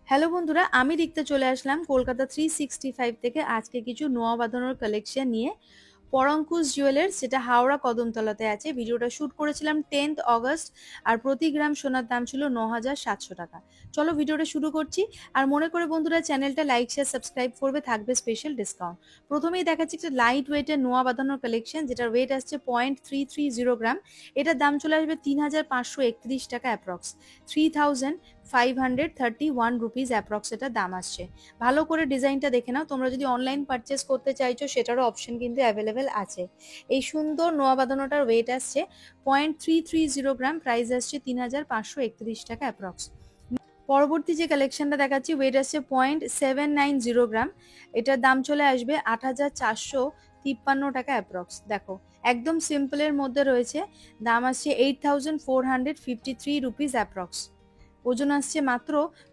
Hello বন্ধুরা, আমি লিখতে চলে আসলাম কলকাতা 365 থেকে আজকে কিছু নোয়া বাঁধানোর কালেকশন নিয়ে। পরঙ্কুশ জুয়েলার্স, যেটা হাওড়া কদমতলাতে আছে। ভিডিওটা শ্যুট করেছিলাম 10th অগস্ট, আর প্রতি গ্রাম সোনার দাম ছিল ৯,৭০০ টাকা। চলো ভিডিওটা শুরু করছি। আর মনে করে বন্ধুরা চ্যানেলটা লাইক শেয়ার সাবস্ক্রাইব করবে, থাকবে স্পেশাল ডিসকাউন্ট। প্রথমেই দেখাচ্ছি একটা লাইট ওয়েটের নোয়া বাঁধানোর কালেকশন, যেটার ওয়েট আসছে 0.330 গ্রাম। এটার দাম চলে আসবে ৩,৫৩১ টাকা অ্যাপ্রক্স, 3,531 রুপিস অ্যাপ্রক্স এটার দাম আসছে। ভালো করে ডিজাইনটা দেখে নাও, তোমরা যদি অনলাইন পারচেস করতে চাইছো সেটারও অপশন কিন্তু অ্যাভেলেবেল আছে। এই সুন্দর নোয়া বাঁধানোটার ওয়েট আসছে 0.330 গ্রাম, প্রাইস আসছে 3,531 টাকা অ্যাপ্রক্স। পরবর্তী যে কালেকশনটা দেখাচ্ছি, ওয়েট আসছে 0.790 গ্রাম। এটার দাম চলে আসবে 8,453 টাকা অ্যাপ্রক্স। দেখো, একদম সিম্পলের মধ্যে রয়েছে। দাম আসছে 8,453 রুপিস অ্যাপ্রক্স। ওজন আসছে মাত্র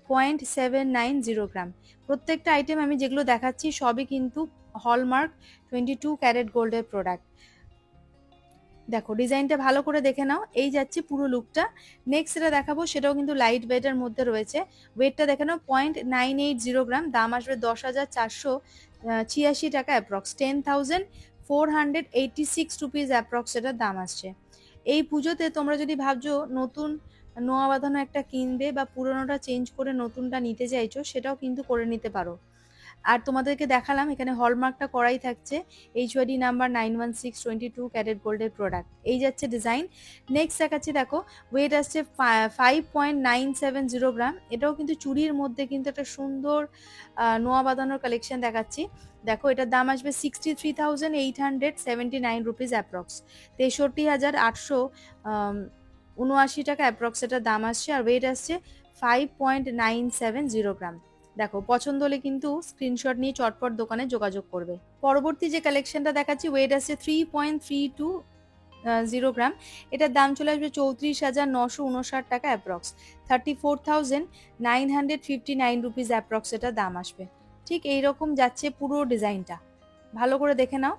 0.790 গ্রাম। প্রত্যেকটা আইটেম আমি যেগুলো দেখাচ্ছি সবই কিন্তু হলমার্ক 22 ক্যারেট গোল্ডের প্রোডাক্ট। দেখো, ডিজাইনটা ভালো করে দেখে নাও। এই যাচ্ছে পুরো লুকটা। নেক্সট যেটা দেখাবো সেটাও কিন্তু লাইট ওয়েটের মধ্যে রয়েছে। ওয়েটটা দেখে নাও 0.980 গ্রাম। দাম আসবে 10,486 টাকা অ্যাপ্রক্স, 10,486 রুপিস অ্যাপ্রক্স এটার দাম আসছে। এই পুজোতে তোমরা যদি ভাবছো নতুন নোয়া বাঁধানো একটা কিনবে বা পুরোনোটা চেঞ্জ করে নতুনটা নিতে চাইছো, সেটাও কিন্তু করে নিতে পারো। আর তোমাদেরকে দেখালাম এখানে হলমার্কটা করাই থাকছে, HYD নাম্বার 91622 ক্যারেট গোল্ডের প্রোডাক্ট। এই যাচ্ছে ডিজাইন। নেক্সট দেখাচ্ছি, দেখো ওয়েট আসছে 5.970 গ্রাম। এটাও কিন্তু চুড়ির মধ্যে কিন্তু একটা সুন্দর নোয়া বাঁধানোর কালেকশন দেখাচ্ছি। দেখো, এটার দাম আসবে 63,879 রুপিস অ্যাপ্রক্স, 63,879 টাকা অ্যাপ্রক্স এটার দাম আসছে। আর ওয়েট আসছে 5.970 গ্রাম। দেখো, পছন্দ হলে কিন্তু স্ক্রিনশট নিয়ে চটপট দোকানে যোগাযোগ করবে। পরবর্তী যে কালেকশনটা দেখাচ্ছি, ওয়েট আছে 3.320 গ্রাম। এটার দাম চলে আসবে 34,959 টাকা অ্যাপ্রক্স, 34,959 রুপিস অ্যাপ্রক্স এটার দাম আসবে। ঠিক এইরকম যাচ্ছে পুরো ডিজাইনটা, ভালো করে দেখে নাও।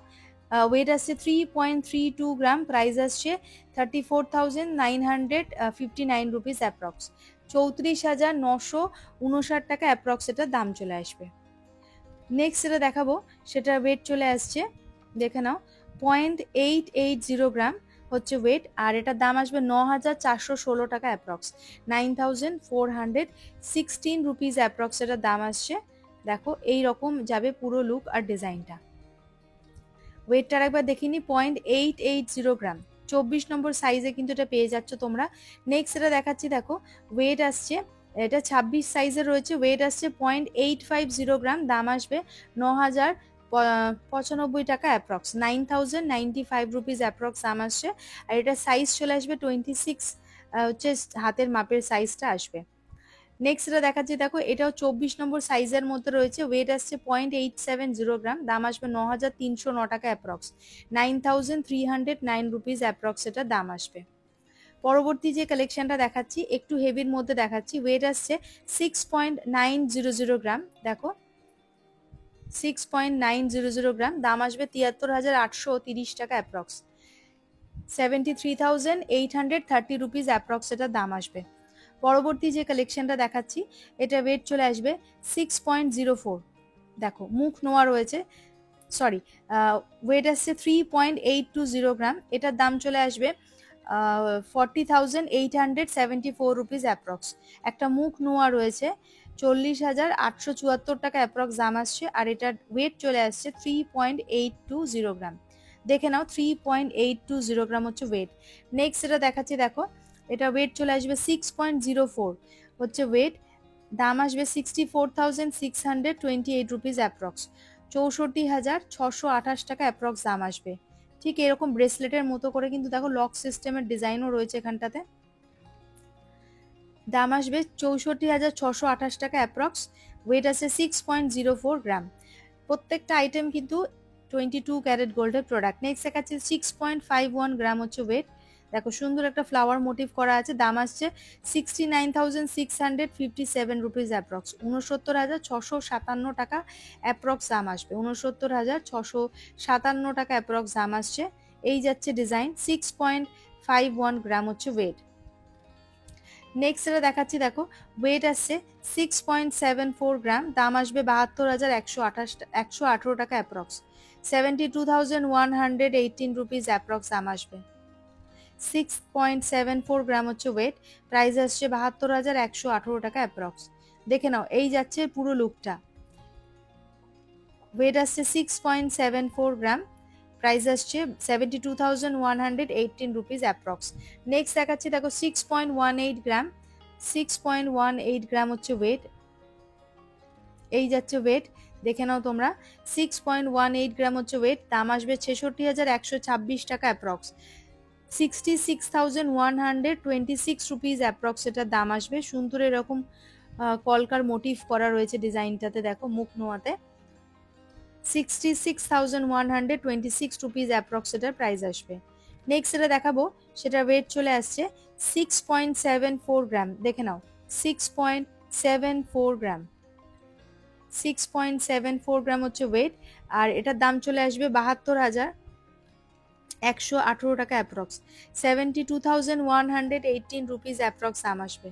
ওয়েট আসছে 3.32 গ্রাম, প্রাইস আসছে 34,959 রুপিস অ্যাপ্রক্স, 34,959 টাকা অ্যাপ্রক্স এটার দাম চলে আসবে। নেক্সট যেটা দেখাবো সেটার ওয়েট চলে আসছে, দেখে নাও, 0.880 গ্রাম হচ্ছে ওয়েট। আর এটার দাম আসবে 9,416 টাকা অ্যাপ্রক্স, 9,416 রুপিস অ্যাপ্রক্স এটার দাম আসছে। দেখো, এই রকম যাবে পুরো লুক আর ডিজাইনটা। ওয়েটটা একবার দেখিনি, 0.880 গ্রাম, 24 নম্বর সাইজে কিন্তু এটা পেয়ে যাচ্ছ তোমরা। নেক্সট এটা দেখাচ্ছি, দেখো ওয়েট আসছে, এটা 26 সাইজের রয়েছে। ওয়েট আসছে 0.850 গ্রাম, দাম আসবে 9,095 টাকা অ্যাপ্রক্স, 9,095 রুপিস অ্যাপ্রক্স দাম আসছে। আর এটা সাইজ চলে আসবে 26, হচ্ছে হাতের মাপের সাইজটা আসবে। নেক্সট এটা দেখাচ্ছি, দেখো এটাও 24 নম্বর সাইজের মধ্যে রয়েছে। ওয়েট আসছে 0.870 গ্রাম, দাম আসবে 9,309 টাকা অ্যাপ্রক্স, 9,309 রুপিস অ্যাপ্রক্স এটা দাম আসবে। পরবর্তী যে কালেকশনটা দেখাচ্ছি একটু হেভির মধ্যে দেখাচ্ছি। ওয়েট আসছে 6.900 গ্রাম। দেখো, 6.900 গ্রাম, দাম আসবে 73,830 টাকা অ্যাপ্রক্স, 73,830 রুপিস অ্যাপ্রক্স এটা দাম আসবে। পরবর্তী যে কালেকশনটা দেখাচ্ছি এটা ওয়েট চলে আসবে 6.04। দেখো, মুখ নোয়া রয়েছে, সরি, ওয়েট আসছে 3.820 গ্রাম। এটার দাম চলে আসবে 40,874 রুপিস অ্যাপ্রক্স। একটা মুখ নোয়া রয়েছে, 40,874 টাকা অ্যাপ্রক্স দাম আসছে। আর এটার ওয়েট চলে আসছে 3.820 গ্রাম। দেখে নাও, 3.820 গ্রাম হচ্ছে ওয়েট। নেক্সট এটা দেখাচ্ছি, দেখো এটা ওয়েট চলে আসবে 6.04 হচ্ছে ওয়েট। দাম আসবে 64,628 রুপিস অ্যাপ্রক্স, 64,628 টাকা অ্যাপ্রক্স দাম আসবে। ঠিক এরকম ব্রেসলেটের মতো করে কিন্তু দেখো লক সিস্টেমের ডিজাইনও রয়েছে এখানটাতে। দাম আসবে 64,628 টাকা অ্যাপ্রক্স। ওয়েট আছে 6.04 গ্রাম। প্রত্যেকটা আইটেম কিন্তু 22 ক্যারেট গোল্ডের প্রোডাক্ট। নেক্সট দেখাচ্ছে 6.51 গ্রাম হচ্ছে ওয়েট। দেখো, সুন্দর একটা ফ্লাওয়ার মোটিভ করা আছে। দাম আসছে 69,657 রুপিস অ্যাপ্রক্স, 69,657 টাকা অ্যাপ্রক্স দাম আসবে, 69,657 টাকা অ্যাপ্রক্স দাম আসছে। এই যাচ্ছে ডিজাইন, 6.51 গ্রাম হচ্ছে ওয়েট। নেক্সট এটা দেখাচ্ছি, দেখো ওয়েট আসছে 6.74 গ্রাম, দাম আসবে 72,118 টাকা অ্যাপ্রক্স, 72,118 রুপিস অ্যাপ্রক্স দাম আসবে। 6.74 গ্রাম হচ্ছে ওয়েট, প্রাইস আসছে 72,118 টাকা অ্যাপ্রক্স। দেখে নাও, এই যাচ্ছে পুরো লুকটা। ওয়েট আসছে 6.74 গ্রাম, প্রাইস আসছে 72,118 রুপিস অ্যাপ্রক্স। নেক্সট দেখাচ্ছি, দেখো 6.18 গ্রাম, 6.18 গ্রাম হচ্ছে ওয়েট, এই যাচ্ছে ওয়েট, দেখে নাও তোমরা। 6.18 গ্রাম হচ্ছে ওয়েট, দাম আসবে 66,126 টাকা অ্যাপ্রক্স, 66,126 রুপিস অ্যাপ্রক্স এটার দাম আসবে। সুন্দর এরকম কলকার মোটিভ করা রয়েছে ডিজাইনটাতে, দেখো মুখ নোয়াতে। 66,126 রুপিস অ্যাপ্রক্স এটার প্রাইস আসবে। নেক্সট যেটা দেখাবো সেটার ওয়েট চলে আসছে 6.74 গ্রাম, দেখে নাও 6.74 গ্রাম, 6.74 গ্রাম হচ্ছে ওয়েট, আর এটার দাম চলে আসবে 72,118 টাকা অ্যাপ্রক্স, 72,118 রুপিস অ্যাপ্রক্স দাম আসবে,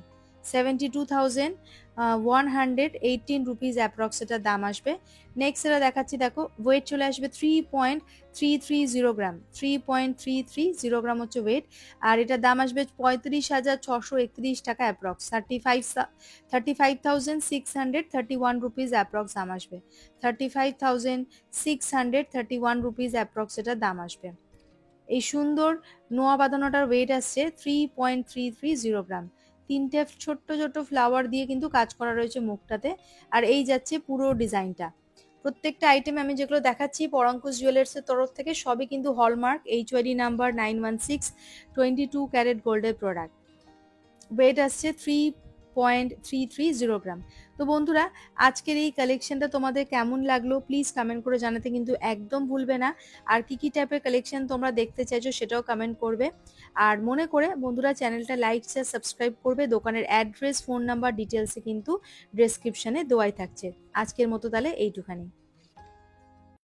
72,118 রুপিস অ্যাপ্রক্স এটার দাম আসবে। নেক্সট এটা দেখাচ্ছি, দেখো ওয়েট চলে আসবে 3.330 গ্রাম, 3.330 গ্রাম হচ্ছে ওয়েট, আর এটার দাম আসবে 35,631 টাকা অ্যাপ্রক্স, 35,631 রুপিস অ্যাপ্রক্স দাম আসবে, 35,631 রুপিস অ্যাপ্রক্স এটার দাম আসবে। এই সুন্দর নোয়া বাঁধানোটার ওয়েট আসছে 3.330 গ্রাম, তিনটে ছোট্ট ছোট্ট ফ্লাওয়ার দিয়ে কিন্তু কাজ করা রয়েছে মুখটাতে, আর এই যাচ্ছে পুরো ডিজাইনটা। প্রত্যেকটা আইটেম আমি যেগুলো দেখাচ্ছি পরাঙ্কুশ জুয়েলার্সের তরফ থেকে সবই কিন্তু হলমার্ক HYD নাম্বার 916, 22 ক্যারেট গোল্ডের প্রোডাক্ট। ওয়েট আসছে 3.330 গ্রাম। তো বন্ধুরা, আজকের এই কালেকশনটা তোমাদের কেমন লাগলো প্লিজ কমেন্ট করে জানাতে কিন্তু একদম ভুলবে না। আর কি কি টাইপের কালেকশন তোমরা দেখতে চাইছো সেটাও কমেন্ট করবে। আর মনে করে বন্ধুরা চ্যানেলটা লাইক শেয়ার সাবস্ক্রাইব করবে। দোকানের অ্যাড্রেস ফোন নাম্বার ডিটেলসে কিন্তু ডেসক্রিপশনে দেওয়াই থাকছে। আজকের মতো তাহলে এইটুখানি।